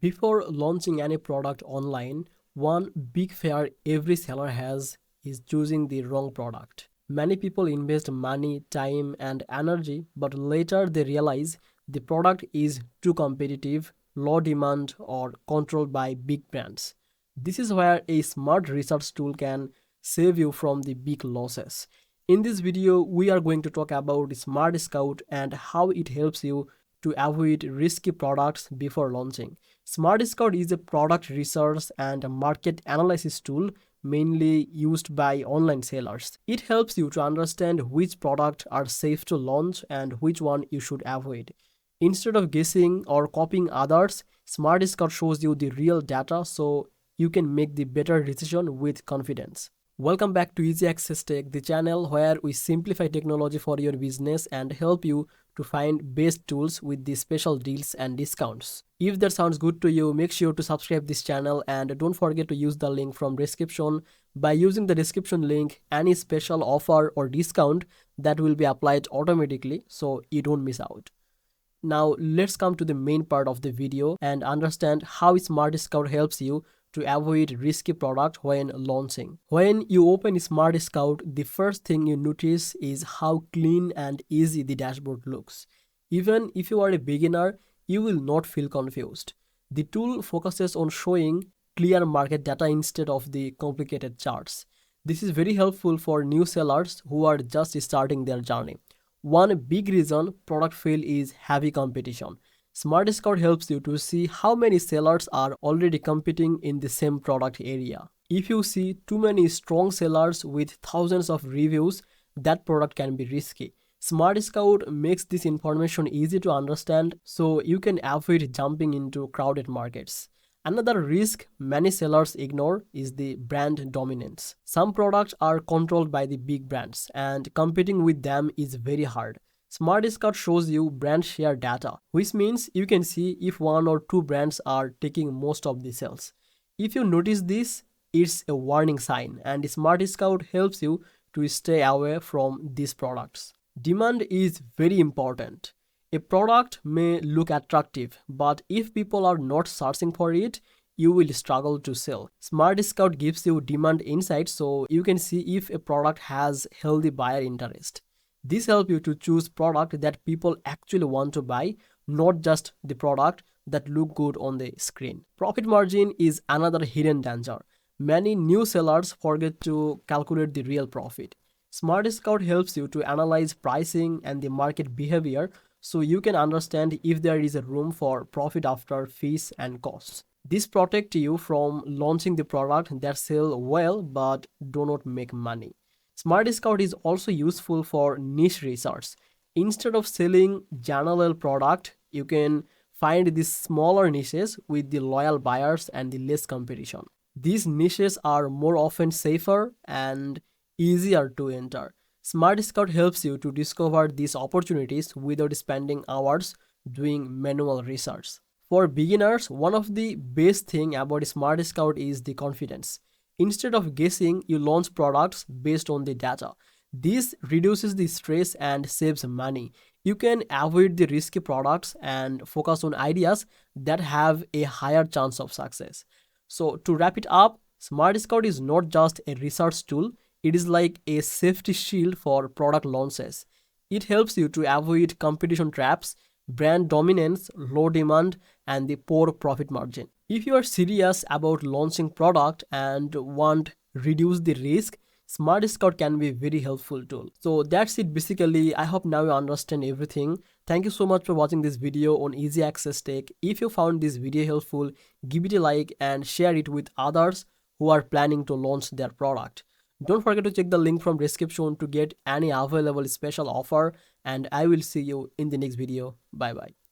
Before launching any product online, one big fear every seller has is choosing the wrong product. Many people invest money, time, and energy, but later they realize the product is too competitive, low demand, or controlled by big brands. This is where a smart research tool can save you from the big losses. In this video, we are going to talk about SmartScout and how it helps you to avoid risky products before launching. SmartScout is a product research and market analysis tool mainly used by online sellers. It helps you to understand which products are safe to launch and which one you should avoid. Instead of guessing or copying others, SmartScout shows you the real data so you can make the better decision with confidence. Welcome back to Easy Access Tech, the channel where we simplify technology for your business and help you to find best tools with the special deals and discounts. If that sounds good to you, make sure to subscribe this channel and don't forget to use the link from description. By using the description link, any special offer or discount that will be applied automatically so you don't miss out. Now let's come to the main part of the video and understand how SmartScout helps you to avoid risky product when launching. When you open SmartScout, the first thing you notice is how clean and easy the dashboard looks. Even if you are a beginner, you will not feel confused. The tool focuses on showing clear market data instead of the complicated charts. This is very helpful for new sellers who are just starting their journey. One big reason product fail is heavy competition. SmartScout helps you to see how many sellers are already competing in the same product area. If you see too many strong sellers with thousands of reviews, that product can be risky. SmartScout makes this information easy to understand so you can avoid jumping into crowded markets. Another risk many sellers ignore is the brand dominance. Some products are controlled by the big brands and competing with them is very hard. SmartScout shows you brand share data, which means you can see if one or two brands are taking most of the sales. If you notice this, it's a warning sign, and SmartScout helps you to stay away from these products. Demand is very important. A product may look attractive, but if people are not searching for it, you will struggle to sell. SmartScout gives you demand insights so you can see if a product has healthy buyer interest. This helps you to choose product that people actually want to buy, not just the product that look good on the screen. Profit margin is another hidden danger. Many new sellers forget to calculate the real profit. SmartScout helps you to analyze pricing and the market behavior so you can understand if there is a room for profit after fees and costs. This protects you from launching the product that sell well but do not make money. SmartScout is also useful for niche research. Instead of selling general product, you can find these smaller niches with the loyal buyers and the less competition. These niches are more often safer and easier to enter. SmartScout helps you to discover these opportunities without spending hours doing manual research. For beginners, one of the best things about SmartScout is the confidence. Instead of guessing, you launch products based on the data. This reduces the stress and saves money. You can avoid the risky products and focus on ideas that have a higher chance of success. So to wrap it up, SmartScout is not just a research tool, it is like a safety shield for product launches. It helps you to avoid competition traps, brand dominance, low demand, and the poor profit margin. If you are serious about launching product and want reduce the risk, SmartScout can be a very helpful tool. So that's it basically. I hope now you understand everything. Thank you so much for watching this video on Easy Access Tech. If you found this video helpful, give it a like and share it with others who are planning to launch their product. Don't forget to check the link from description to get any available special offer, and I will see you in the next video. Bye bye.